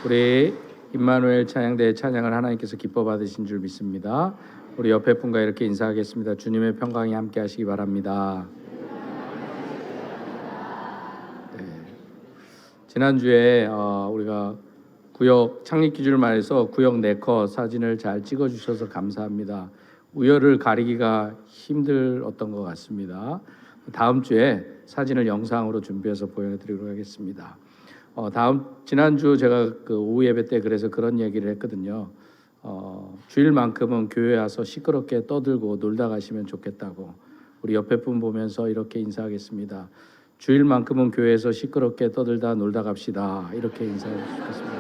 우리 임마누엘 찬양대의 찬양을 하나님께서 기뻐 받으신 줄 믿습니다. 우리 옆에 분과 이렇게 인사하겠습니다. 주님의 평강이 함께 하시기 바랍니다. 네. 지난주에 우리가 구역 창립 기준을 말해서 구역 4컷 사진을 잘 찍어주셔서 감사합니다. 우열을 가리기가 힘들었던 것 같습니다. 다음 주에 사진을 영상으로 준비해서 보여드리도록 하겠습니다. 지난주 제가 그 오후 예배 때 그래서 그런 얘기를 했거든요. 주일만큼은 교회 와서 시끄럽게 떠들고 놀다 가시면 좋겠다고. 우리 옆에 분 보면서 이렇게 인사하겠습니다. 주일만큼은 교회에서 시끄럽게 떠들다 놀다 갑시다. 이렇게 인사해 주셨습니다.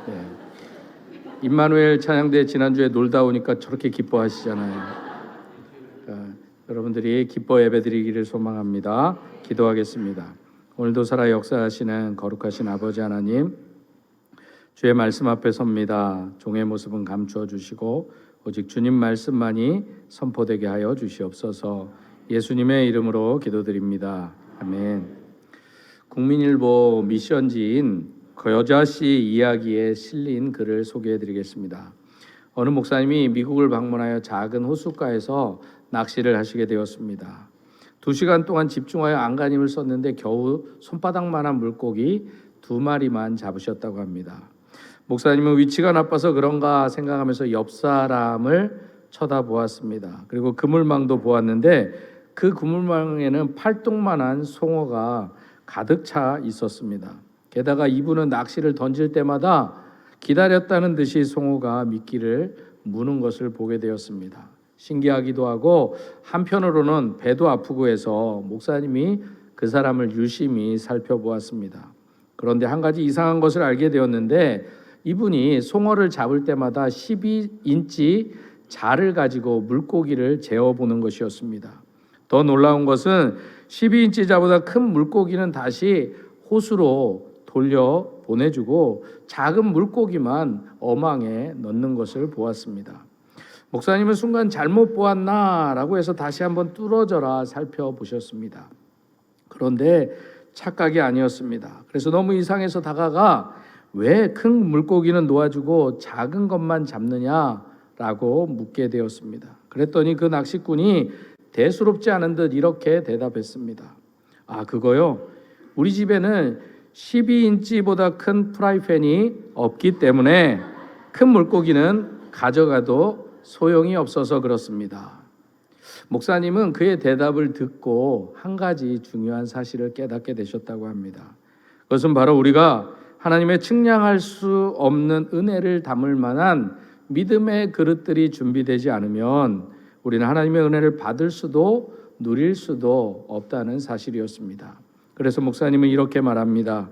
네. 임마누엘 찬양대 지난주에 놀다 오니까 저렇게 기뻐하시잖아요. 여러분들이 기뻐 예배드리기를 소망합니다. 기도하겠습니다. 오늘도 살아 역사하시는 거룩하신 아버지 하나님, 주의 말씀 앞에 섭니다. 종의 모습은 감추어 주시고 오직 주님 말씀만이 선포되게 하여 주시옵소서. 예수님의 이름으로 기도드립니다. 아멘. 국민일보 미션지인 거여자씨 이야기에 실린 글을 소개해드리겠습니다. 어느 목사님이 미국을 방문하여 작은 호숫가에서 낚시를 하시게 되었습니다. 2시간 동안 집중하여 안간힘을 썼는데 겨우 손바닥만한 물고기 2마리만 잡으셨다고 합니다. 목사님은 위치가 나빠서 그런가 생각하면서 옆 사람을 쳐다보았습니다. 그리고 그물망도 보았는데 그 그물망에는 팔뚝만한 송어가 가득 차 있었습니다. 게다가 이분은 낚시를 던질 때마다 기다렸다는 듯이 송어가 미끼를 무는 것을 보게 되었습니다. 신기하기도 하고 한편으로는 배도 아프고 해서 목사님이 그 사람을 유심히 살펴보았습니다. 그런데 한 가지 이상한 것을 알게 되었는데 이분이 송어를 잡을 때마다 12인치 자를 가지고 물고기를 재어보는 것이었습니다. 더 놀라운 것은 12인치 자보다 큰 물고기는 다시 호수로 돌려 보내주고 작은 물고기만 어망에 넣는 것을 보았습니다. 목사님은 순간 잘못 보았나 라고 해서 다시 한번 뚫어져라 살펴보셨습니다. 그런데 착각이 아니었습니다. 그래서 너무 이상해서 다가가 왜 큰 물고기는 놓아주고 작은 것만 잡느냐라고 묻게 되었습니다. 그랬더니 그 낚시꾼이 대수롭지 않은 듯 이렇게 대답했습니다. 그거요? 우리 집에는 12인치보다 큰 프라이팬이 없기 때문에 큰 물고기는 가져가도 소용이 없어서 그렇습니다. 목사님은 그의 대답을 듣고 한 가지 중요한 사실을 깨닫게 되셨다고 합니다. 그것은 바로 우리가 하나님의 측량할 수 없는 은혜를 담을 만한 믿음의 그릇들이 준비되지 않으면 우리는 하나님의 은혜를 받을 수도 누릴 수도 없다는 사실이었습니다. 그래서 목사님은 이렇게 말합니다.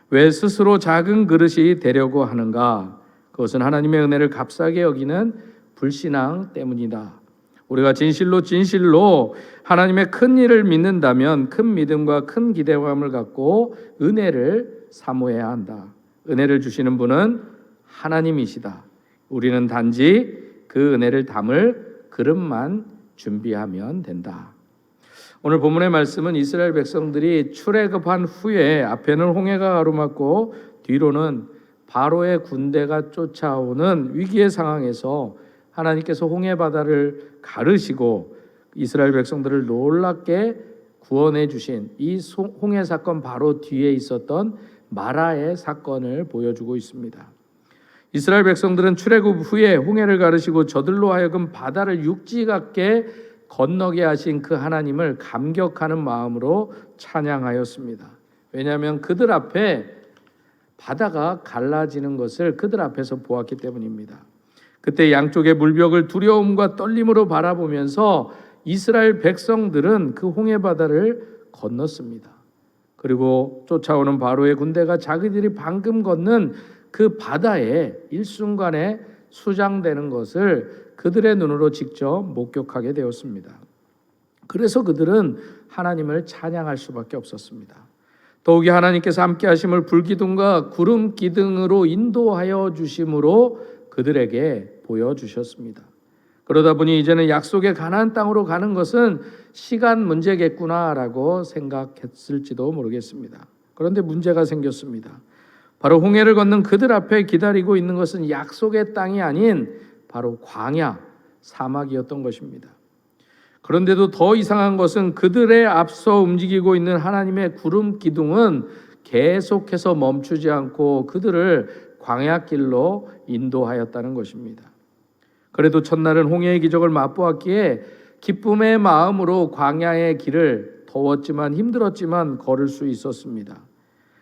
왜 스스로 작은 그릇이 되려고 하는가? 그것은 하나님의 은혜를 값싸게 여기는 불신앙 때문이다. 우리가 진실로 하나님의 큰 일을 믿는다면 큰 믿음과 큰 기대감을 갖고 은혜를 사모해야 한다. 은혜를 주시는 분은 하나님이시다. 우리는 단지 그 은혜를 담을 그릇만 준비하면 된다. 오늘 본문의 말씀은 이스라엘 백성들이 출애굽한 후에 앞에는 홍해가 가로막고 뒤로는 바로의 군대가 쫓아오는 위기의 상황에서 하나님께서 홍해 바다를 가르시고 이스라엘 백성들을 놀랍게 구원해 주신 이 홍해 사건 바로 뒤에 있었던 마라의 사건을 보여주고 있습니다. 이스라엘 백성들은 출애굽 후에 홍해를 가르시고 저들로 하여금 바다를 육지 같게 건너게 하신 그 하나님을 감격하는 마음으로 찬양하였습니다. 왜냐하면 그들 앞에 바다가 갈라지는 것을 그들 앞에서 보았기 때문입니다. 그때 양쪽의 물벽을 두려움과 떨림으로 바라보면서 이스라엘 백성들은 그 홍해 바다를 건넜습니다. 그리고 쫓아오는 바로의 군대가 자기들이 방금 건넌 그 바다에 일순간에 수장되는 것을 그들의 눈으로 직접 목격하게 되었습니다. 그래서 그들은 하나님을 찬양할 수밖에 없었습니다. 더욱이 하나님께서 함께 하심을 불기둥과 구름 기둥으로 인도하여 주심으로 그들에게 보여주셨습니다. 그러다 보니 이제는 약속의 가나안 땅으로 가는 것은 시간 문제겠구나라고 생각했을지도 모르겠습니다. 그런데 문제가 생겼습니다. 바로 홍해를 건넌 그들 앞에 기다리고 있는 것은 약속의 땅이 아닌 바로 광야, 사막이었던 것입니다. 그런데도 더 이상한 것은 그들의 앞서 움직이고 있는 하나님의 구름 기둥은 계속해서 멈추지 않고 그들을 광야길로 인도하였다는 것입니다. 그래도 첫날은 홍해의 기적을 맛보았기에 기쁨의 마음으로 광야의 길을 더웠지만 힘들었지만 걸을 수 있었습니다.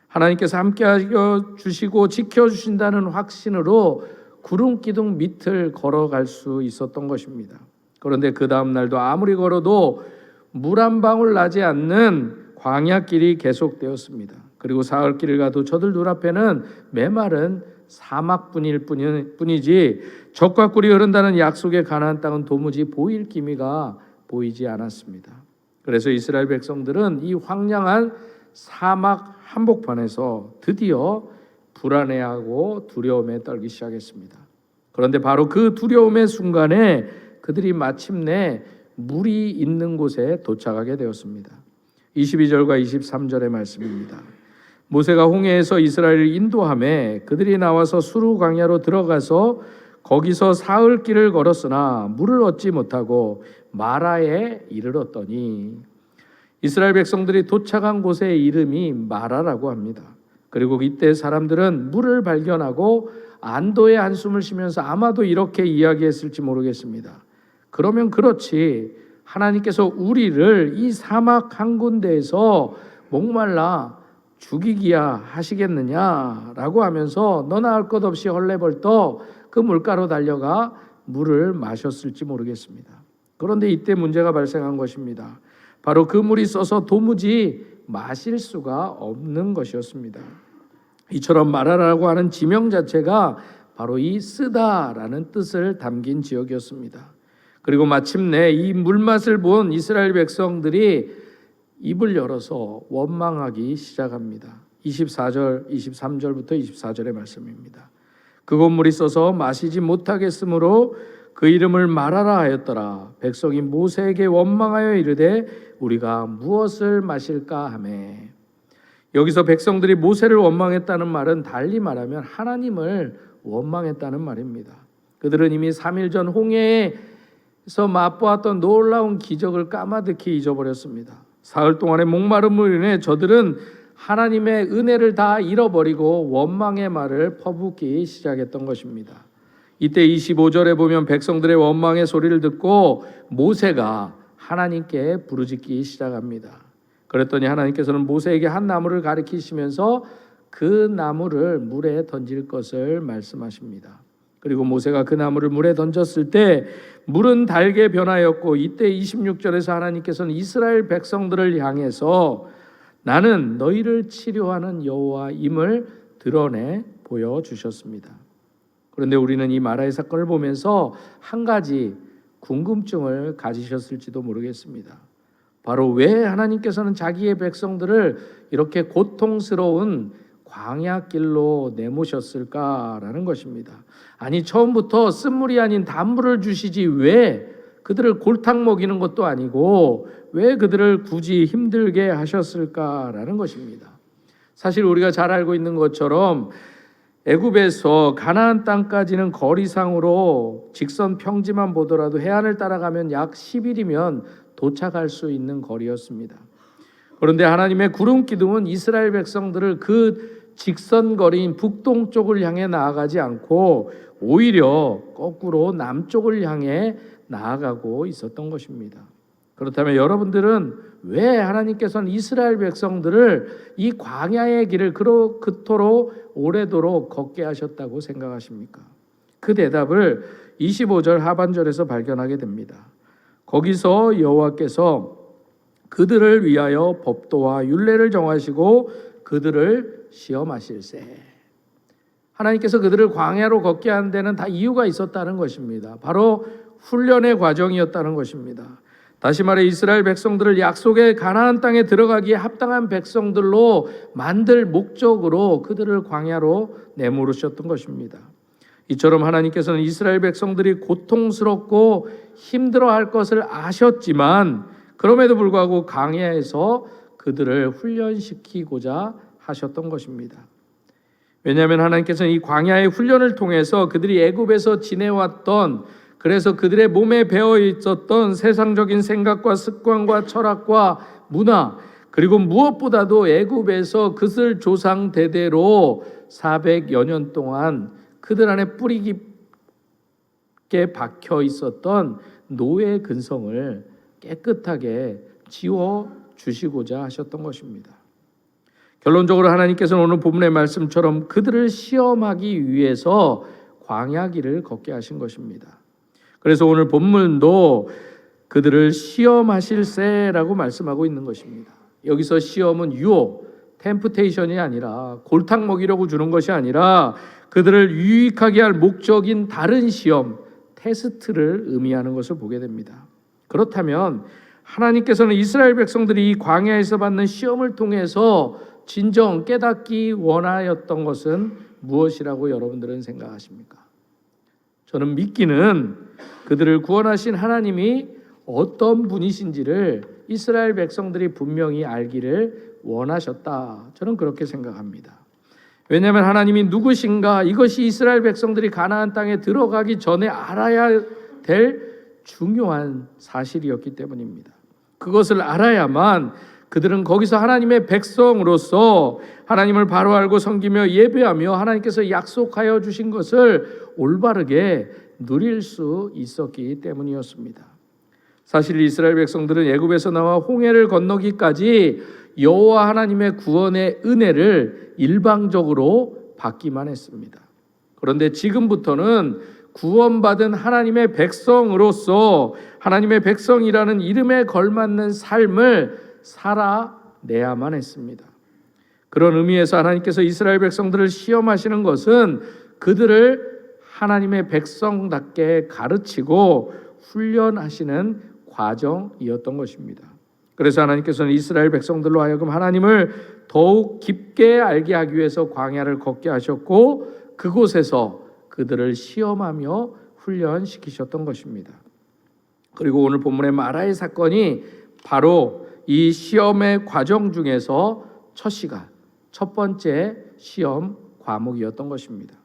하나님께서 함께하여 주시고 지켜주신다는 확신으로 구름 기둥 밑을 걸어갈 수 있었던 것입니다. 그런데 그 다음 날도 아무리 걸어도 물 한 방울 나지 않는 광야길이 계속되었습니다. 그리고 사흘길을 가도 저들 눈앞에는 메마른 사막뿐일 뿐이지 젖과 꿀이 흐른다는 약속의 가나안 땅은 도무지 보일 기미가 보이지 않았습니다. 그래서 이스라엘 백성들은 이 황량한 사막 한복판에서 드디어 불안해하고 두려움에 떨기 시작했습니다. 그런데 바로 그 두려움의 순간에 그들이 마침내 물이 있는 곳에 도착하게 되었습니다. 22절과 23절의 말씀입니다. 모세가 홍해에서 이스라엘을 인도하매 그들이 나와서 수르 광야로 들어가서 거기서 사흘길을 걸었으나 물을 얻지 못하고 마라에 이르렀더니, 이스라엘 백성들이 도착한 곳의 이름이 마라라고 합니다. 그리고 이때 사람들은 물을 발견하고 안도의 한숨을 쉬면서 아마도 이렇게 이야기했을지 모르겠습니다. 그러면 그렇지, 하나님께서 우리를 이 사막 한 군데에서 목말라 죽이기야 하시겠느냐라고 하면서 너나 할 것 없이 헐레벌떡 그 물가로 달려가 물을 마셨을지 모르겠습니다. 그런데 이때 문제가 발생한 것입니다. 바로 그 물이 써서 도무지 마실 수가 없는 것이었습니다. 이처럼 마라라고 하는 지명 자체가 바로 이 쓰다라는 뜻을 담긴 지역이었습니다. 그리고 마침내 이 물맛을 본 이스라엘 백성들이 입을 열어서 원망하기 시작합니다. 24절, 23절부터 24절의 말씀입니다. 그곳 물이 써서 마시지 못하겠으므로 그 이름을 마라라 하였더라. 백성이 모세에게 원망하여 이르되 우리가 무엇을 마실까 하매. 여기서 백성들이 모세를 원망했다는 말은 달리 말하면 하나님을 원망했다는 말입니다. 그들은 이미 3일 전 홍해에서 맛보았던 놀라운 기적을 까마득히 잊어버렸습니다. 사흘 동안의 목마름으로 인해 저들은 하나님의 은혜를 다 잃어버리고 원망의 말을 퍼붓기 시작했던 것입니다. 이때 25절에 보면 백성들의 원망의 소리를 듣고 모세가 하나님께 부르짖기 시작합니다. 그랬더니 하나님께서는 모세에게 한 나무를 가리키시면서 그 나무를 물에 던질 것을 말씀하십니다. 그리고 모세가 그 나무를 물에 던졌을 때 물은 달게 변하였고, 이때 26절에서 하나님께서는 이스라엘 백성들을 향해서 나는 너희를 치료하는 여호와임을 드러내 보여주셨습니다. 그런데 우리는 이 마라의 사건을 보면서 한 가지 궁금증을 가지셨을지도 모르겠습니다. 바로 왜 하나님께서는 자기의 백성들을 이렇게 고통스러운 광야길로 내모셨을까라는 것입니다. 아니, 처음부터 쓴물이 아닌 단물을 주시지 왜 그들을 골탕 먹이는 것도 아니고 왜 그들을 굳이 힘들게 하셨을까라는 것입니다. 사실 우리가 잘 알고 있는 것처럼 애굽에서 가나안 땅까지는 거리상으로 직선 평지만 보더라도 해안을 따라가면 약 10일이면 도착할 수 있는 거리였습니다. 그런데 하나님의 구름 기둥은 이스라엘 백성들을 그 직선 거리인 북동쪽을 향해 나아가지 않고 오히려 거꾸로 남쪽을 향해 나아가고 있었던 것입니다. 그렇다면 여러분들은 왜 하나님께서는 이스라엘 백성들을 이 광야의 길을 그토록 오래도록 걷게 하셨다고 생각하십니까? 그 대답을 25절 하반절에서 발견하게 됩니다. 거기서 여호와께서 그들을 위하여 법도와 율례를 정하시고 그들을 시험하실세. 하나님께서 그들을 광야로 걷게 한 데는 다 이유가 있었다는 것입니다. 바로 훈련의 과정이었다는 것입니다. 다시 말해 이스라엘 백성들을 약속의 가나안 땅에 들어가기에 합당한 백성들로 만들 목적으로 그들을 광야로 내모르셨던 것입니다. 이처럼 하나님께서는 이스라엘 백성들이 고통스럽고 힘들어할 것을 아셨지만 그럼에도 불구하고 광야에서 그들을 훈련시키고자 하셨던 것입니다. 왜냐하면 하나님께서는 이 광야의 훈련을 통해서 그들이 애굽에서 지내왔던, 그래서 그들의 몸에 배어 있었던 세상적인 생각과 습관과 철학과 문화, 그리고 무엇보다도 애굽에서 그들 조상 대대로 400여 년 동안 그들 안에 뿌리 깊게 박혀 있었던 노예 근성을 깨끗하게 지워 주시고자 하셨던 것입니다. 결론적으로 하나님께서는 오늘 본문의 말씀처럼 그들을 시험하기 위해서 광야길을 걷게 하신 것입니다. 그래서 오늘 본문도 그들을 시험하실세라고 말씀하고 있는 것입니다. 여기서 시험은 유혹, 템프테이션이 아니라 골탕 먹이려고 주는 것이 아니라 그들을 유익하게 할 목적인 다른 시험, 테스트를 의미하는 것을 보게 됩니다. 그렇다면 하나님께서는 이스라엘 백성들이 이 광야에서 받는 시험을 통해서 진정 깨닫기 원하였던 것은 무엇이라고 여러분들은 생각하십니까? 저는 믿기는 그들을 구원하신 하나님이 어떤 분이신지를 이스라엘 백성들이 분명히 알기를 원하셨다. 저는 그렇게 생각합니다. 왜냐하면 하나님이 누구신가, 이것이 이스라엘 백성들이 가나안 땅에 들어가기 전에 알아야 될 중요한 사실이었기 때문입니다. 그것을 알아야만 그들은 거기서 하나님의 백성으로서 하나님을 바로 알고 섬기며 예배하며 하나님께서 약속하여 주신 것을 올바르게 누릴 수 있었기 때문이었습니다. 사실 이스라엘 백성들은 애굽에서 나와 홍해를 건너기까지 여호와 하나님의 구원의 은혜를 일방적으로 받기만 했습니다. 그런데 지금부터는 구원받은 하나님의 백성으로서 하나님의 백성이라는 이름에 걸맞는 삶을 살아내야만 했습니다. 그런 의미에서 하나님께서 이스라엘 백성들을 시험하시는 것은 그들을 하나님의 백성답게 가르치고 훈련하시는 과정이었던 것입니다. 그래서 하나님께서는 이스라엘 백성들로 하여금 하나님을 더욱 깊게 알게 하기 위해서 광야를 걷게 하셨고 그곳에서 그들을 시험하며 훈련시키셨던 것입니다. 그리고 오늘 본문의 마라의 사건이 바로 이 시험의 과정 중에서 첫 번째 시험 과목이었던 것입니다.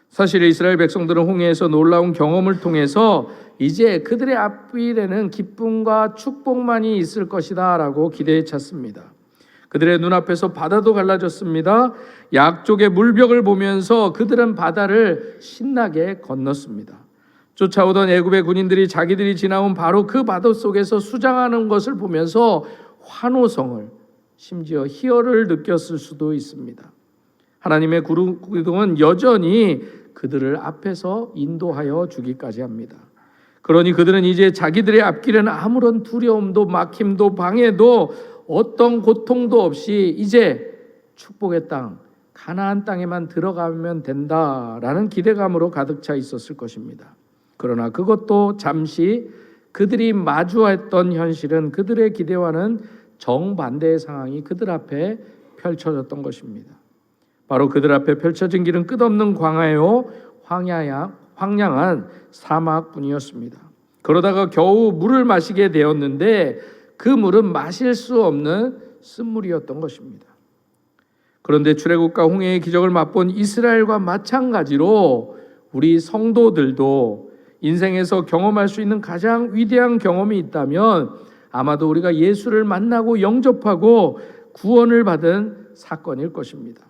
사실 이스라엘 백성들은 홍해에서 놀라운 경험을 통해서 이제 그들의 앞길에는 기쁨과 축복만이 있을 것이다 라고 기대에 찼습니다. 그들의 눈앞에서 바다도 갈라졌습니다. 약쪽의 물벽을 보면서 그들은 바다를 신나게 건넜습니다. 쫓아오던 애굽의 군인들이 자기들이 지나온 바로 그 바다 속에서 수장하는 것을 보면서 환호성을, 심지어 희열을 느꼈을 수도 있습니다. 하나님의 구름은 여전히 그들을 앞에서 인도하여 주기까지 합니다. 그러니 그들은 이제 자기들의 앞길에는 아무런 두려움도 막힘도 방해도 어떤 고통도 없이 이제 축복의 땅, 가나안 땅에만 들어가면 된다라는 기대감으로 가득 차 있었을 것입니다. 그러나 그것도 잠시 그들이 마주했던 현실은 그들의 기대와는 정반대의 상황이 그들 앞에 펼쳐졌던 것입니다. 바로 그들 앞에 펼쳐진 길은 끝없는 광야요 황량한 사막뿐이었습니다. 그러다가 겨우 물을 마시게 되었는데 그 물은 마실 수 없는 쓴물이었던 것입니다. 그런데 출애굽과 홍해의 기적을 맛본 이스라엘과 마찬가지로 우리 성도들도 인생에서 경험할 수 있는 가장 위대한 경험이 있다면 아마도 우리가 예수를 만나고 영접하고 구원을 받은 사건일 것입니다.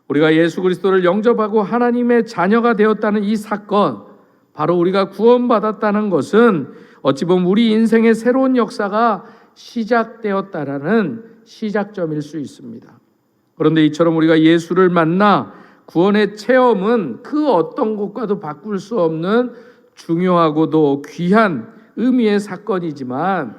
우리가 예수 그리스도를 영접하고 하나님의 자녀가 되었다는 이 사건, 바로 우리가 구원받았다는 것은 어찌 보면 우리 인생의 새로운 역사가 시작되었다라는 시작점일 수 있습니다. 그런데 이처럼 우리가 예수를 만나 구원의 체험은 그 어떤 것과도 바꿀 수 없는 중요하고도 귀한 의미의 사건이지만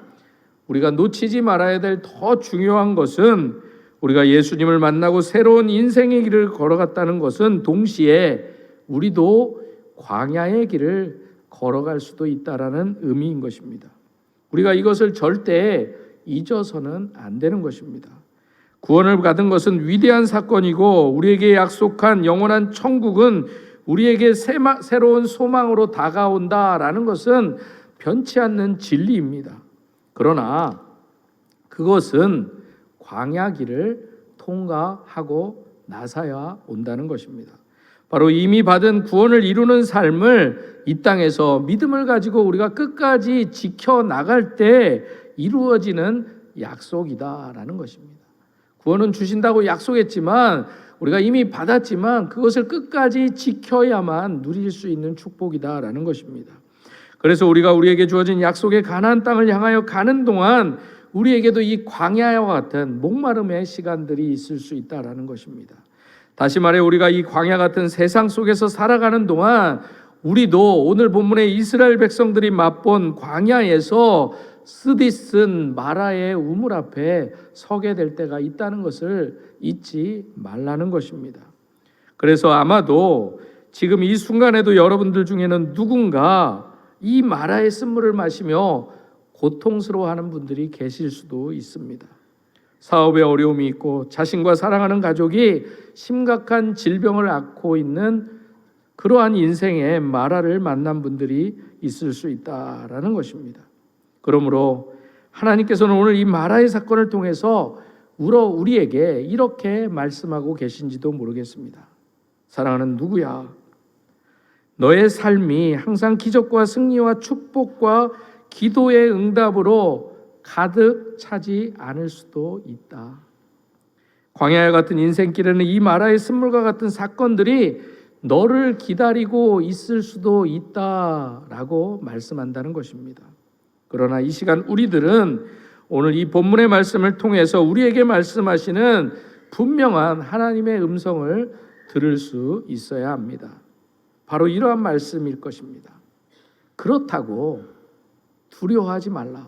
우리가 놓치지 말아야 될 더 중요한 것은 우리가 예수님을 만나고 새로운 인생의 길을 걸어갔다는 것은 동시에 우리도 광야의 길을 걸어갈 수도 있다라는 의미인 것입니다. 우리가 이것을 절대 잊어서는 안 되는 것입니다. 구원을 받은 것은 위대한 사건이고 우리에게 약속한 영원한 천국은 우리에게 새로운 소망으로 다가온다라는 것은 변치 않는 진리입니다. 그러나 그것은 광야 길을 통과하고 나서야 온다는 것입니다. 바로 이미 받은 구원을 이루는 삶을 이 땅에서 믿음을 가지고 우리가 끝까지 지켜나갈 때 이루어지는 약속이다라는 것입니다. 구원은 주신다고 약속했지만 우리가 이미 받았지만 그것을 끝까지 지켜야만 누릴 수 있는 축복이다라는 것입니다. 그래서 우리가 우리에게 주어진 약속의 가나안 땅을 향하여 가는 동안 우리에게도 이 광야와 같은 목마름의 시간들이 있을 수 있다라는 것입니다. 다시 말해 우리가 이 광야 같은 세상 속에서 살아가는 동안 우리도 오늘 본문의 이스라엘 백성들이 맛본 광야에서 쓰디쓴 마라의 우물 앞에 서게 될 때가 있다는 것을 잊지 말라는 것입니다. 그래서 아마도 지금 이 순간에도 여러분들 중에는 누군가 이 마라의 쓴물을 마시며 고통스러워하는 분들이 계실 수도 있습니다. 사업에 어려움이 있고 자신과 사랑하는 가족이 심각한 질병을 앓고 있는 그러한 인생의 마라를 만난 분들이 있을 수 있다라는 것입니다. 그러므로 하나님께서는 오늘 이 마라의 사건을 통해서 우리에게 이렇게 말씀하고 계신지도 모르겠습니다. 사랑하는 누구야? 너의 삶이 항상 기적과 승리와 축복과 기도의 응답으로 가득 차지 않을 수도 있다. 광야와 같은 인생길에는 이 마라의 쓴물과 같은 사건들이 너를 기다리고 있을 수도 있다라고 말씀한다는 것입니다. 그러나 이 시간 우리들은 오늘 이 본문의 말씀을 통해서 우리에게 말씀하시는 분명한 하나님의 음성을 들을 수 있어야 합니다. 바로 이러한 말씀일 것입니다. 그렇다고 두려워하지 말라.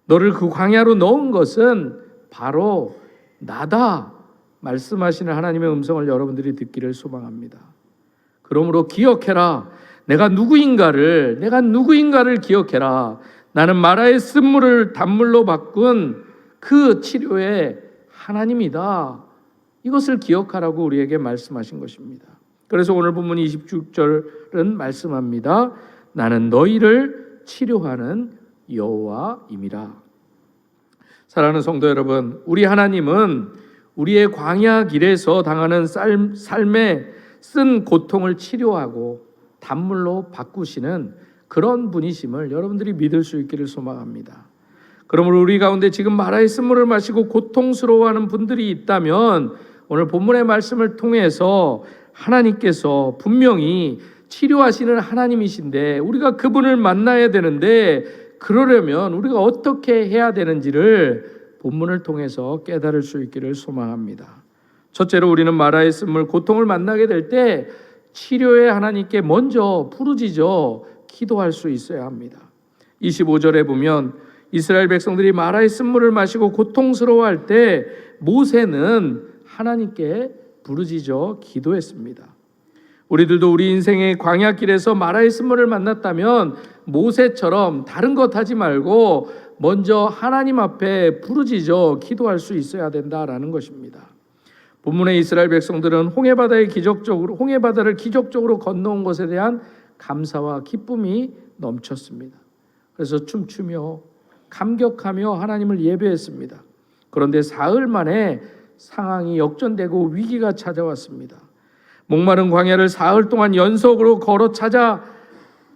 너를 그 광야로 넣은 것은 바로 나다 말씀하시는 하나님의 음성을 여러분들이 듣기를 소망합니다. 그러므로 기억해라. 내가 누구인가를 기억해라. 나는 마라의 쓴물을 단물로 바꾼 그 치료의 하나님이다. 이것을 기억하라고 우리에게 말씀하신 것입니다. 그래서 오늘 본문 26절은 말씀합니다. 나는 너희를 치료하는 여호와임이라. 사랑하는 성도 여러분, 우리 하나님은 우리의 광야 길에서 당하는 삶에 쓴 고통을 치료하고 단물로 바꾸시는 그런 분이심을 여러분들이 믿을 수 있기를 소망합니다. 그러므로 우리 가운데 지금 마라의 쓴물을 마시고 고통스러워하는 분들이 있다면 오늘 본문의 말씀을 통해서 하나님께서 분명히 치료하시는 하나님이신데 우리가 그분을 만나야 되는데 그러려면 우리가 어떻게 해야 되는지를 본문을 통해서 깨달을 수 있기를 소망합니다. 첫째로 우리는 마라의 쓴물 고통을 만나게 될 때 치료의 하나님께 먼저 부르짖어 기도할 수 있어야 합니다. 25절에 보면 이스라엘 백성들이 마라의 쓴물을 마시고 고통스러워할 때 모세는 하나님께 부르짖어 기도했습니다. 우리들도 우리 인생의 광야길에서 마라의 쓴물을 만났다면 모세처럼 다른 것 하지 말고 먼저 하나님 앞에 부르짖어 기도할 수 있어야 된다라는 것입니다. 본문의 이스라엘 백성들은 홍해바다를 기적적으로 건너온 것에 대한 감사와 기쁨이 넘쳤습니다. 그래서 춤추며 감격하며 하나님을 예배했습니다. 그런데 사흘 만에 상황이 역전되고 위기가 찾아왔습니다. 목마른 광야를 사흘 동안 연속으로 걸어 찾아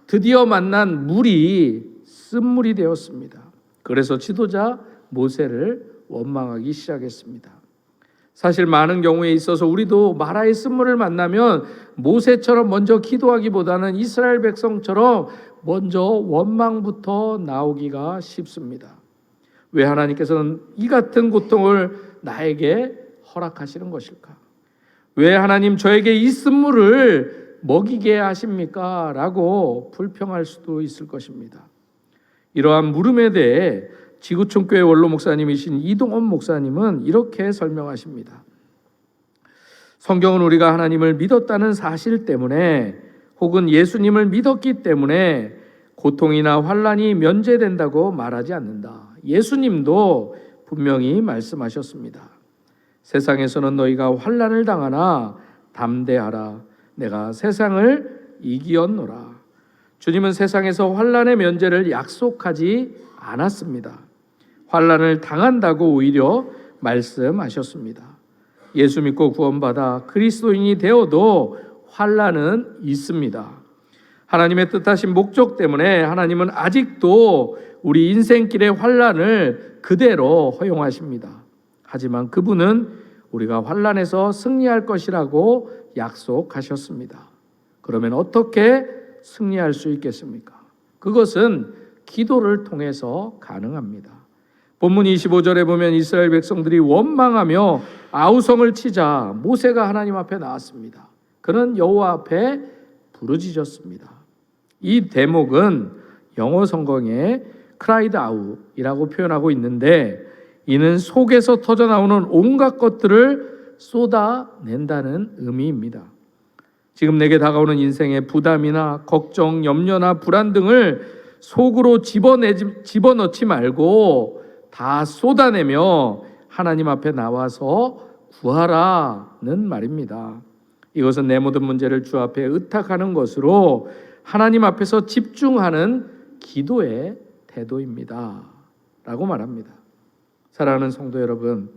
드디어 만난 물이 쓴물이 되었습니다. 그래서 지도자 모세를 원망하기 시작했습니다. 사실 많은 경우에 있어서 우리도 마라의 쓴물을 만나면 모세처럼 먼저 기도하기보다는 이스라엘 백성처럼 먼저 원망부터 나오기가 쉽습니다. 왜 하나님께서는 이 같은 고통을 나에게 허락하시는 것일까? 왜 하나님 저에게 이 쓴물을 먹이게 하십니까? 라고 불평할 수도 있을 것입니다. 이러한 물음에 대해 지구촌교회 원로 목사님이신 이동원 목사님은 이렇게 설명하십니다. 성경은 우리가 하나님을 믿었다는 사실 때문에 혹은 예수님을 믿었기 때문에 고통이나 환난이 면제된다고 말하지 않는다. 예수님도 분명히 말씀하셨습니다. 세상에서는 너희가 환난을 당하나 담대하라. 내가 세상을 이기었노라. 주님은 세상에서 환난의 면제를 약속하지 않았습니다. 환난을 당한다고 오히려 말씀하셨습니다. 예수 믿고 구원받아 그리스도인이 되어도 환난은 있습니다. 하나님의 뜻하신 목적 때문에 하나님은 아직도 우리 인생길의 환난을 그대로 허용하십니다. 하지만 그분은 우리가 환난에서 승리할 것이라고 약속하셨습니다. 그러면 어떻게 승리할 수 있겠습니까? 그것은 기도를 통해서 가능합니다. 본문 25절에 보면 이스라엘 백성들이 원망하며 아우성을 치자 모세가 하나님 앞에 나왔습니다. 그는 여호와 앞에 부르짖었습니다. 이 대목은 영어 성경에 cried out이라고 표현하고 있는데, 이는 속에서 터져나오는 온갖 것들을 쏟아낸다는 의미입니다. 지금 내게 다가오는 인생의 부담이나 걱정, 염려나 불안 등을 속으로 집어넣지 말고 다 쏟아내며 하나님 앞에 나와서 구하라는 말입니다. 이것은 내 모든 문제를 주 앞에 의탁하는 것으로 하나님 앞에서 집중하는 기도의 태도입니다 라고 말합니다. 사랑하는 성도 여러분,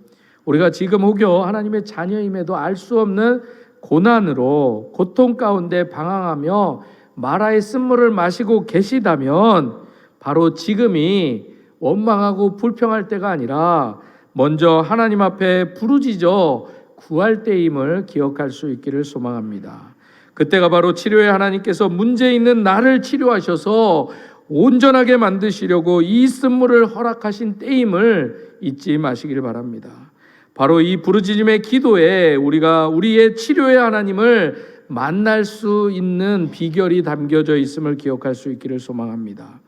우리가 지금 혹여 하나님의 자녀임에도 알 수 없는 고난으로 고통 가운데 방황하며 마라의 쓴물을 마시고 계시다면 바로 지금이 원망하고 불평할 때가 아니라 먼저 하나님 앞에 부르짖어 구할 때임을 기억할 수 있기를 소망합니다. 그때가 바로 치료의 하나님께서 문제 있는 나를 치료하셔서 온전하게 만드시려고 이 쓴물을 허락하신 때임을 잊지 마시길 바랍니다. 바로 이 부르짖음의 기도에 우리가 우리의 치료의 하나님을 만날 수 있는 비결이 담겨져 있음을 기억할 수 있기를 소망합니다.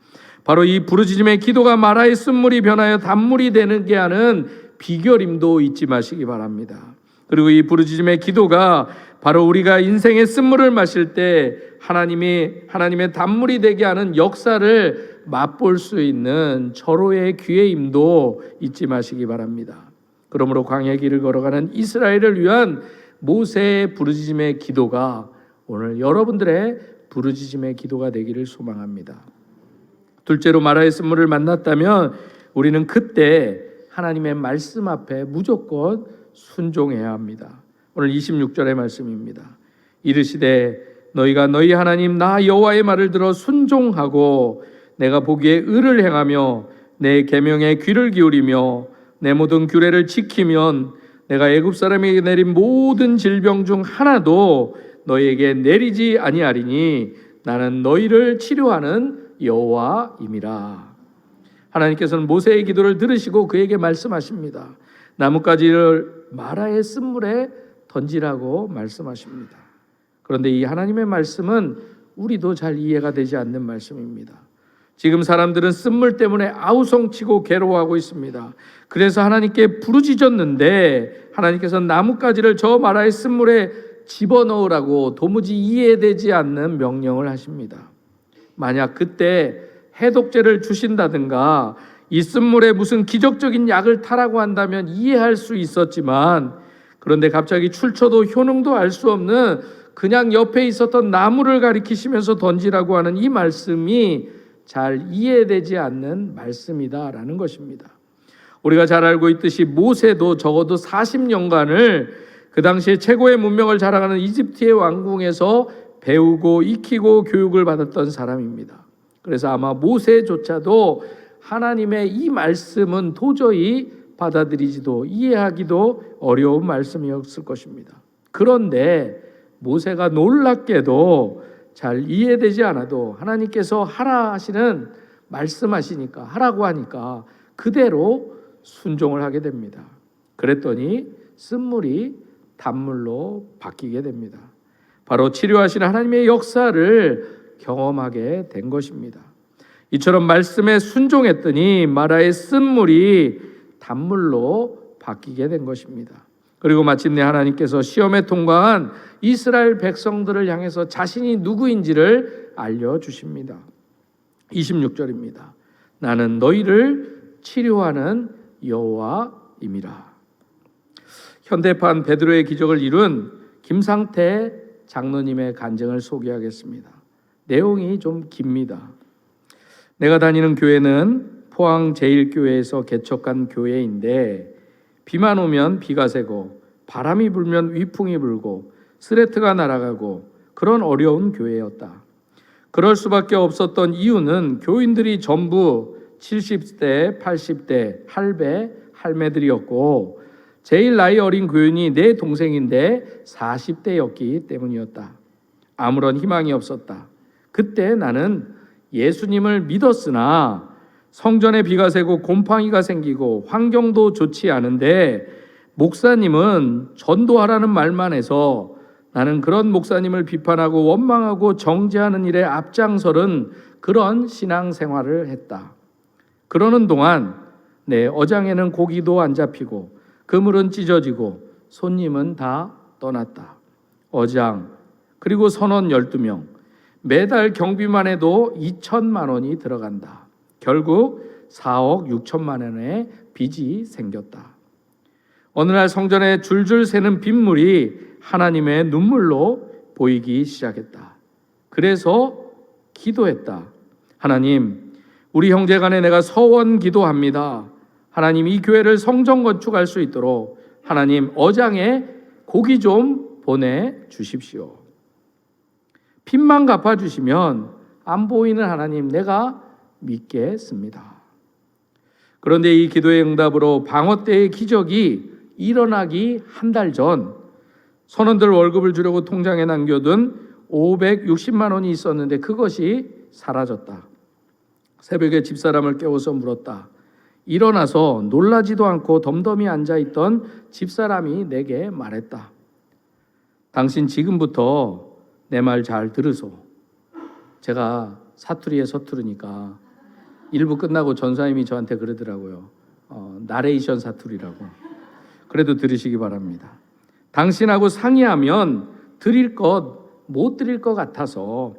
바로 이 부르짖음의 기도가 마라의 쓴물이 변하여 단물이 되는 게 하는 비결임도 잊지 마시기 바랍니다. 그리고 이 부르짖음의 기도가 바로 우리가 인생의 쓴물을 마실 때 하나님의 단물이 되게 하는 역사를 맛볼 수 있는 절호의 기회임도 잊지 마시기 바랍니다. 그러므로 광야의 길을 걸어가는 이스라엘을 위한 모세의 부르짖음의 기도가 오늘 여러분들의 부르짖음의 기도가 되기를 소망합니다. 둘째로 마라의 쓴물을 만났다면 우리는 그때 하나님의 말씀 앞에 무조건 순종해야 합니다. 오늘 26절의 말씀입니다. 이르시되 너희가 너희 하나님 나 여호와의 말을 들어 순종하고 내가 보기에 의를 행하며 내 계명에 귀를 기울이며 내 모든 규례를 지키면 내가 애굽 사람에게 내린 모든 질병 중 하나도 너희에게 내리지 아니하리니 나는 너희를 치료하는 여호와임이라. 하나님께서는 모세의 기도를 들으시고 그에게 말씀하십니다. 나뭇가지를 마라의 쓴물에 던지라고 말씀하십니다. 그런데 이 하나님의 말씀은 우리도 잘 이해가 되지 않는 말씀입니다. 지금 사람들은 쓴물 때문에 아우성치고 괴로워하고 있습니다. 그래서 하나님께 부르짖었는데 하나님께서는 나뭇가지를 저 마라의 쓴물에 집어넣으라고 도무지 이해되지 않는 명령을 하십니다. 만약 그때 해독제를 주신다든가 이 쓴물에 무슨 기적적인 약을 타라고 한다면 이해할 수 있었지만, 그런데 갑자기 출처도 효능도 알 수 없는 그냥 옆에 있었던 나무를 가리키시면서 던지라고 하는 이 말씀이 잘 이해되지 않는 말씀이다라는 것입니다. 우리가 잘 알고 있듯이 모세도 적어도 40년간을 그 당시에 최고의 문명을 자랑하는 이집트의 왕궁에서 배우고 익히고 교육을 받았던 사람입니다. 그래서 아마 모세조차도 하나님의 이 말씀은 도저히 받아들이지도 이해하기도 어려운 말씀이었을 것입니다. 그런데 모세가 놀랍게도 잘 이해되지 않아도 하나님께서 하라 하시는 말씀하시니까 하라고 하니까 그대로 순종을 하게 됩니다. 그랬더니 쓴물이 단물로 바뀌게 됩니다. 바로 치료하시는 하나님의 역사를 경험하게 된 것입니다. 이처럼 말씀에 순종했더니 마라의 쓴물이 단물로 바뀌게 된 것입니다. 그리고 마침내 하나님께서 시험에 통과한 이스라엘 백성들을 향해서 자신이 누구인지를 알려주십니다. 26절입니다. 나는 너희를 치료하는 여호와임이라. 현대판 베드로의 기적을 이룬 김상태 장로님의 간증을 소개하겠습니다. 내용이 좀 깁니다. 내가 다니는 교회는 포항 제1교회에서 개척한 교회인데 비만 오면 비가 새고 바람이 불면 위풍이 불고 스레트가 날아가고 그런 어려운 교회였다. 그럴 수밖에 없었던 이유는 교인들이 전부 70대, 80대 할배, 할매들이었고 제일 나이 어린 교인이 내 동생인데 40대였기 때문이었다. 아무런 희망이 없었다. 그때 나는 예수님을 믿었으나 성전에 비가 새고 곰팡이가 생기고 환경도 좋지 않은데 목사님은 전도하라는 말만 해서 나는 그런 목사님을 비판하고 원망하고 정죄하는 일에 앞장서는 그런 신앙생활을 했다. 그러는 동안 내 어장에는 고기도 안 잡히고 그물은 찢어지고 손님은 다 떠났다. 어장 그리고 선원 12명 매달 경비만 해도 2천만 원이 들어간다. 결국 4억 6천만 원의 빚이 생겼다. 어느 날 성전에 줄줄 새는 빗물이 하나님의 눈물로 보이기 시작했다. 그래서 기도했다. 하나님, 우리 형제간에 내가 서원 기도합니다. 하나님, 이 교회를 성전 건축할 수 있도록 하나님 어장에 고기 좀 보내주십시오. 빚만 갚아주시면 안 보이는 하나님 내가 믿겠습니다. 그런데 이 기도의 응답으로 방어 때의 기적이 일어나기 한 달 전 선원들 월급을 주려고 통장에 남겨둔 560만 원이 있었는데 그것이 사라졌다. 새벽에 집사람을 깨워서 물었다. 일어나서 놀라지도 않고 덤덤히 앉아있던 집사람이 내게 말했다. 당신 지금부터 내 말 잘 들으소. 제가 사투리에 서투르니까 일부 끝나고 전사님이 저한테 그러더라고요. 나레이션 사투리라고. 그래도 들으시기 바랍니다. 당신하고 상의하면 드릴 것 못 드릴 것 같아서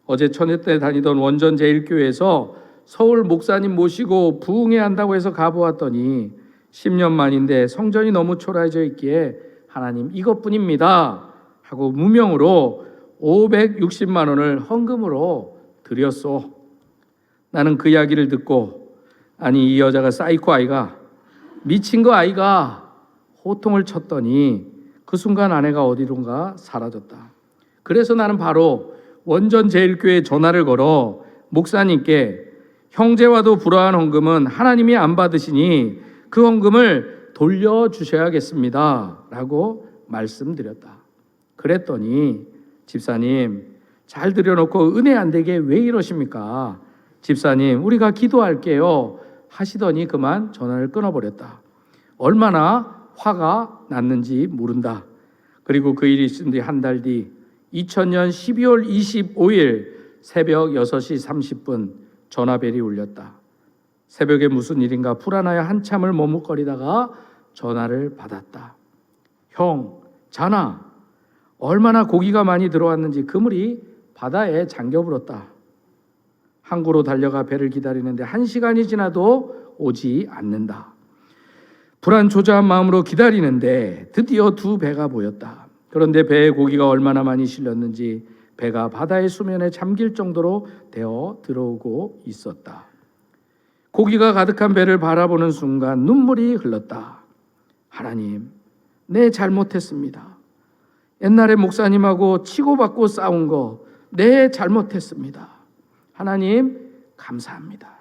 어제 천회 때 다니던 원전 제1교회에서 서울 목사님 모시고 부흥회 한다고 해서 가보았더니 10년 만인데 성전이 너무 초라해져 있기에 하나님 이것뿐입니다 하고 무명으로 560만 원을 헌금으로 드렸소. 나는 그 이야기를 듣고 아니 이 여자가 사이코 아이가 미친 거 아이가 호통을 쳤더니 그 순간 아내가 어디론가 사라졌다. 그래서 나는 바로 원전 제1교회에 전화를 걸어 목사님께 형제와도 불화한 헌금은 하나님이 안 받으시니 그 헌금을 돌려주셔야겠습니다 라고 말씀드렸다. 그랬더니 집사님 잘 드려놓고 은혜 안 되게 왜 이러십니까? 집사님 우리가 기도할게요 하시더니 그만 전화를 끊어버렸다. 얼마나 화가 났는지 모른다. 그리고 그 일이 있은 뒤 한 달 뒤 2000년 12월 25일 새벽 6시 30분 전화벨이 울렸다. 새벽에 무슨 일인가 불안하여 한참을 머뭇거리다가 전화를 받았다. 형, 자나? 얼마나 고기가 많이 들어왔는지 그물이 바다에 잠겨버렸다. 항구로 달려가 배를 기다리는데 1시간이 지나도 오지 않는다. 불안조자한 마음으로 기다리는데 드디어 두 배가 보였다. 그런데 배에 고기가 얼마나 많이 실렸는지 배가 바다의 수면에 잠길 정도로 되어 들어오고 있었다. 고기가 가득한 배를 바라보는 순간 눈물이 흘렀다. 하나님, 내 잘못했습니다. 옛날에 목사님하고 치고받고 싸운 거 내 잘못했습니다. 하나님, 감사합니다.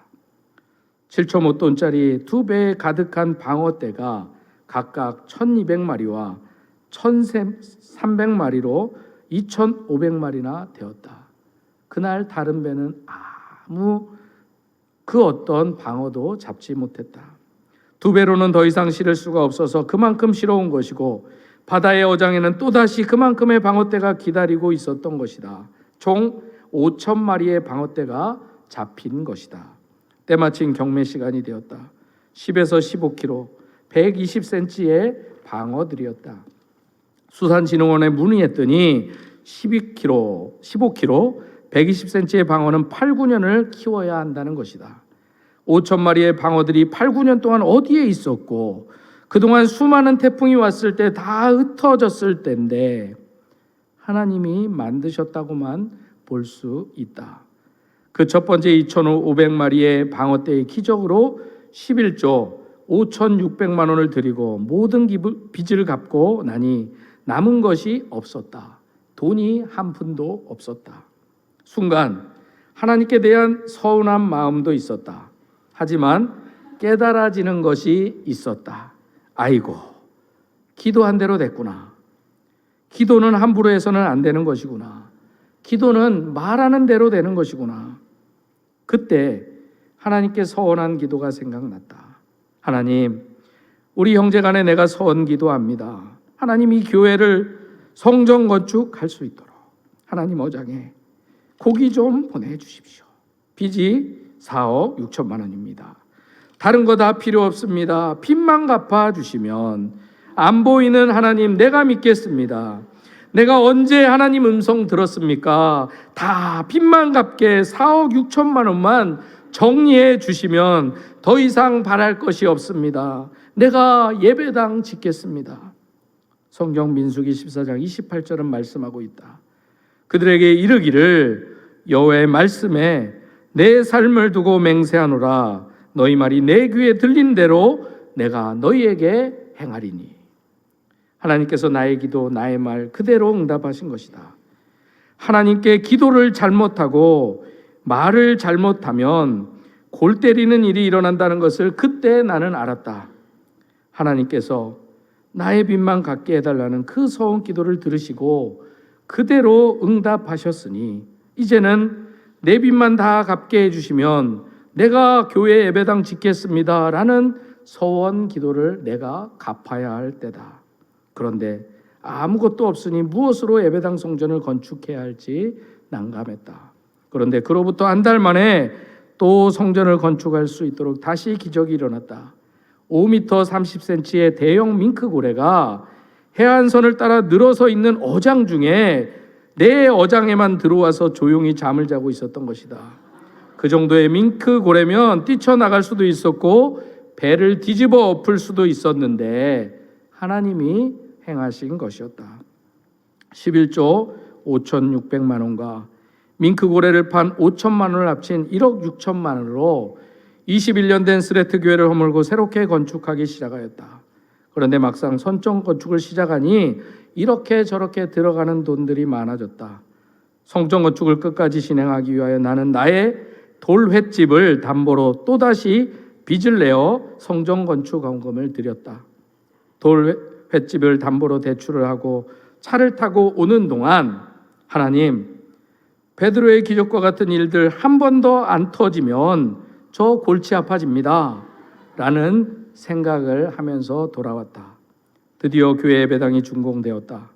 7.5톤짜리 두 배에 가득한 방어대가 각각 1200마리와 1300마리로 2500마리나 되었다. 그날 다른 배는 아무 그 어떤 방어도 잡지 못했다. 두 배로는 더 이상 실을 수가 없어서 그만큼 실어온 것이고 바다의 어장에는 또다시 그만큼의 방어대가 기다리고 있었던 것이다. 총 5,000마리의 방어대가 잡힌 것이다. 때마침 경매 시간이 되었다. 10에서 15kg, 120cm의 방어들이었다. 수산진흥원에 문의했더니 12kg, 15kg, 120cm의 방어는 8, 9년을 키워야 한다는 것이다. 5,000마리의 방어들이 8, 9년 동안 어디에 있었고 그동안 수많은 태풍이 왔을 때 다 흩어졌을 때인데 하나님이 만드셨다고만 볼 수 있다. 그 첫 번째 2,500마리의 방어대의 기적으로 11조 5,600만 원을 드리고 모든 빚을 갚고 나니 남은 것이 없었다. 돈이 한 푼도 없었다. 순간 하나님께 대한 서운한 마음도 있었다. 하지만 깨달아지는 것이 있었다. 아이고, 기도한 대로 됐구나. 기도는 함부로 해서는 안 되는 것이구나. 기도는 말하는 대로 되는 것이구나. 그때 하나님께 서원한 기도가 생각났다. 하나님, 우리 형제간에 내가 서원 기도합니다. 하나님, 이 교회를 성전 건축할 수 있도록 하나님 어장에 고기 좀 보내주십시오. 빚이 4억 6천만 원입니다. 다른 거 다 필요 없습니다. 빚만 갚아주시면 안 보이는 하나님 내가 믿겠습니다. 내가 언제 하나님 음성 들었습니까? 다 빚만 갚게 4억 6천만 원만 정리해 주시면 더 이상 바랄 것이 없습니다. 내가 예배당 짓겠습니다. 성경 민수기 14장 28절은 말씀하고 있다. 그들에게 이르기를 여호와의 말씀에 내 삶을 두고 맹세하노라. 너희 말이 내 귀에 들린 대로 내가 너희에게 행하리니. 하나님께서 나의 기도, 나의 말 그대로 응답하신 것이다. 하나님께 기도를 잘못하고 말을 잘못하면 골 때리는 일이 일어난다는 것을 그때 나는 알았다. 하나님께서 나의 빚만 갚게 해달라는 그 서원 기도를 들으시고 그대로 응답하셨으니 이제는 내 빚만 다 갚게 해주시면 내가 교회 예배당 짓겠습니다 라는 서원 기도를 내가 갚아야 할 때다. 그런데 아무것도 없으니 무엇으로 예배당 성전을 건축해야 할지 난감했다. 그런데 그로부터 한 달 만에 또 성전을 건축할 수 있도록 다시 기적이 일어났다. 5m 30cm의 대형 밍크 고래가 해안선을 따라 늘어서 있는 어장 중에 내 어장에만 들어와서 조용히 잠을 자고 있었던 것이다. 그 정도의 밍크 고래면 뛰쳐나갈 수도 있었고 배를 뒤집어 엎을 수도 있었는데 하나님이 행하신 것이었다. 11조 5,600만 원과 밍크 고래를 판 5천만 원을 합친 1억 6천만 원으로 21년 된 스레트 교회를 허물고 새롭게 건축하기 시작하였다. 그런데 막상 선정 건축을 시작하니 이렇게 저렇게 들어가는 돈들이 많아졌다. 성전 건축을 끝까지 진행하기 위하여 나는 나의 돌 횟집을 담보로 또다시 빚을 내어 성전 건축 헌금을 드렸다. 돌 횟집을 담보로 대출을 하고 차를 타고 오는 동안 하나님, 베드로의 기적과 같은 일들 한 번 더 안 터지면 저 골치 아파집니다 라는 생각을 하면서 돌아왔다. 드디어 교회 예배당이 준공되었다.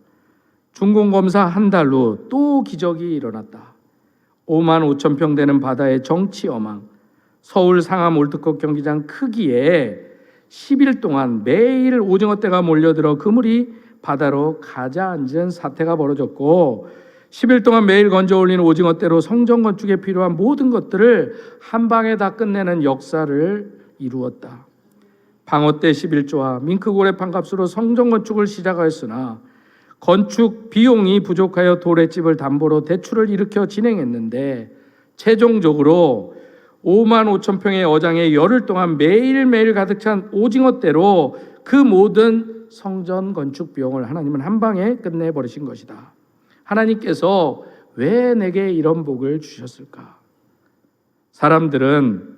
준공검사 한 달 후 또 기적이 일어났다. 5만 5천 평 되는 바다의 정치어망, 서울 상암 올드컵 경기장 크기에 10일 동안 매일 오징어떼가 몰려들어 그물이 바다로 가자앉은 사태가 벌어졌고 10일 동안 매일 건져 올리는 오징어떼로 성전 건축에 필요한 모든 것들을 한 방에 다 끝내는 역사를 이루었다. 방어떼 11조와 밍크고래 판값으로 성전 건축을 시작하였으나 건축 비용이 부족하여 도래집을 담보로 대출을 일으켜 진행했는데 최종적으로 5만 5천 평의 어장에 열흘 동안 매일매일 가득 찬 오징어떼로 그 모든 성전 건축 비용을 하나님은 한 방에 끝내버리신 것이다. 하나님께서 왜 내게 이런 복을 주셨을까? 사람들은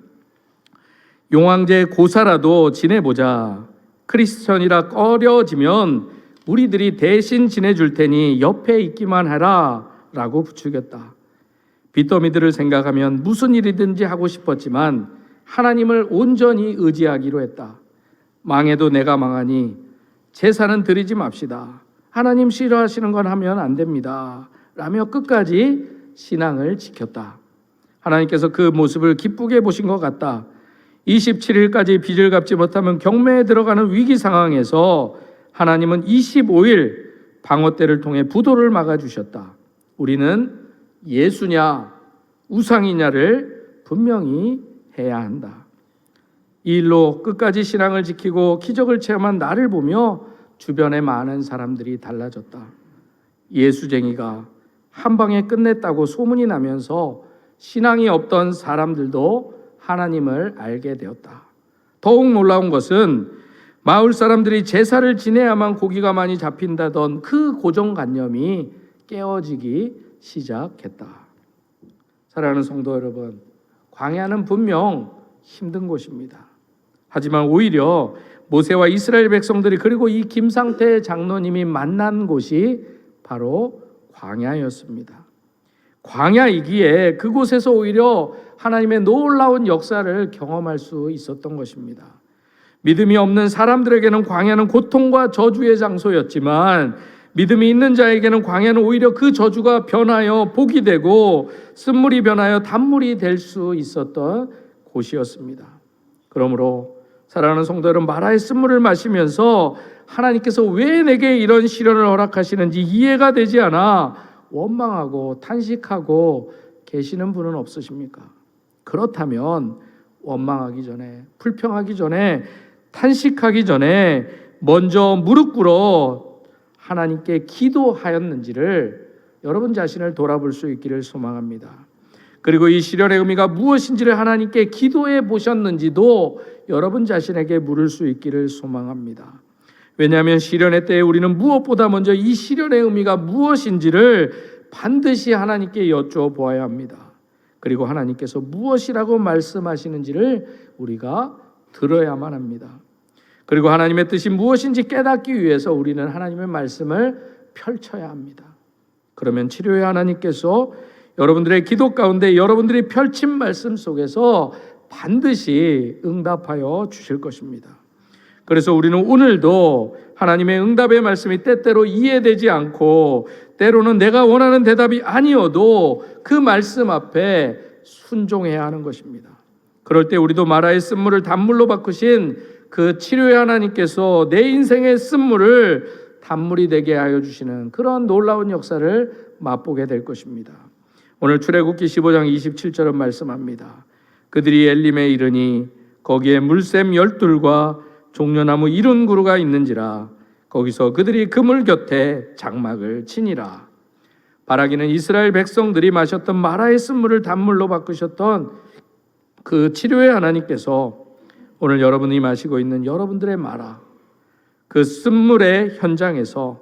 용왕제 고사라도 지내보자. 크리스천이라 꺼려지면 우리들이 대신 지내줄 테니 옆에 있기만 하라 라고 부추겼다. 빚더미들을 생각하면 무슨 일이든지 하고 싶었지만 하나님을 온전히 의지하기로 했다. 망해도 내가 망하니 제사는 드리지 맙시다. 하나님 싫어하시는 건 하면 안 됩니다 라며 끝까지 신앙을 지켰다. 하나님께서 그 모습을 기쁘게 보신 것 같다. 27일까지 빚을 갚지 못하면 경매에 들어가는 위기 상황에서 하나님은 25일 방어떼를 통해 부도를 막아주셨다. 우리는 예수냐 우상이냐를 분명히 해야 한다. 이 일로 끝까지 신앙을 지키고 기적을 체험한 나를 보며 주변의 많은 사람들이 달라졌다. 예수쟁이가 한 방에 끝냈다고 소문이 나면서 신앙이 없던 사람들도 하나님을 알게 되었다. 더욱 놀라운 것은 마을 사람들이 제사를 지내야만 고기가 많이 잡힌다던 그 고정관념이 깨어지기 시작했다. 사랑하는 성도 여러분, 광야는 분명 힘든 곳입니다. 하지만 오히려 모세와 이스라엘 백성들이 그리고 이 김상태 장로님이 만난 곳이 바로 광야였습니다. 광야이기에 그곳에서 오히려 하나님의 놀라운 역사를 경험할 수 있었던 것입니다. 믿음이 없는 사람들에게는 광야는 고통과 저주의 장소였지만 믿음이 있는 자에게는 광야는 오히려 그 저주가 변하여 복이 되고 쓴물이 변하여 단물이 될 수 있었던 곳이었습니다. 그러므로 사랑하는 성도 여러분, 마라의 쓴물을 마시면서 하나님께서 왜 내게 이런 시련을 허락하시는지 이해가 되지 않아 원망하고 탄식하고 계시는 분은 없으십니까? 그렇다면 원망하기 전에, 불평하기 전에, 탄식하기 전에 먼저 무릎 꿇어 하나님께 기도하였는지를 여러분 자신을 돌아볼 수 있기를 소망합니다. 그리고 이 시련의 의미가 무엇인지를 하나님께 기도해 보셨는지도 여러분 자신에게 물을 수 있기를 소망합니다. 왜냐하면 시련의 때에 우리는 무엇보다 먼저 이 시련의 의미가 무엇인지를 반드시 하나님께 여쭤보아야 합니다. 그리고 하나님께서 무엇이라고 말씀하시는지를 우리가 들어야만 합니다. 그리고 하나님의 뜻이 무엇인지 깨닫기 위해서 우리는 하나님의 말씀을 펼쳐야 합니다. 그러면 치료의 하나님께서 여러분들의 기도 가운데 여러분들이 펼친 말씀 속에서 반드시 응답하여 주실 것입니다. 그래서 우리는 오늘도 하나님의 응답의 말씀이 때때로 이해되지 않고 때로는 내가 원하는 대답이 아니어도 그 말씀 앞에 순종해야 하는 것입니다. 그럴 때 우리도 마라의 쓴물을 단물로 바꾸신 그 치료의 하나님께서 내 인생의 쓴물을 단물이 되게 하여 주시는 그런 놀라운 역사를 맛보게 될 것입니다. 오늘 출애굽기 15장 27절은 말씀합니다. 그들이 엘림에 이르니 거기에 물샘 12과 종려나무 70그루가 있는지라 거기서 그들이 그물 곁에 장막을 치니라. 바라기는 이스라엘 백성들이 마셨던 마라의 쓴물을 단물로 바꾸셨던 그 치료의 하나님께서 오늘 여러분이 마시고 있는 여러분들의 마라, 그 쓴물의 현장에서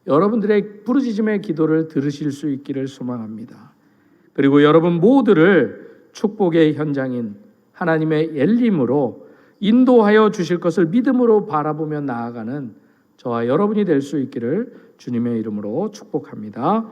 여러분들의 부르짖음의 기도를 들으실 수 있기를 소망합니다. 그리고 여러분 모두를 축복의 현장인 하나님의 엘림으로 인도하여 주실 것을 믿음으로 바라보며 나아가는 저와 여러분이 될 수 있기를 주님의 이름으로 축복합니다.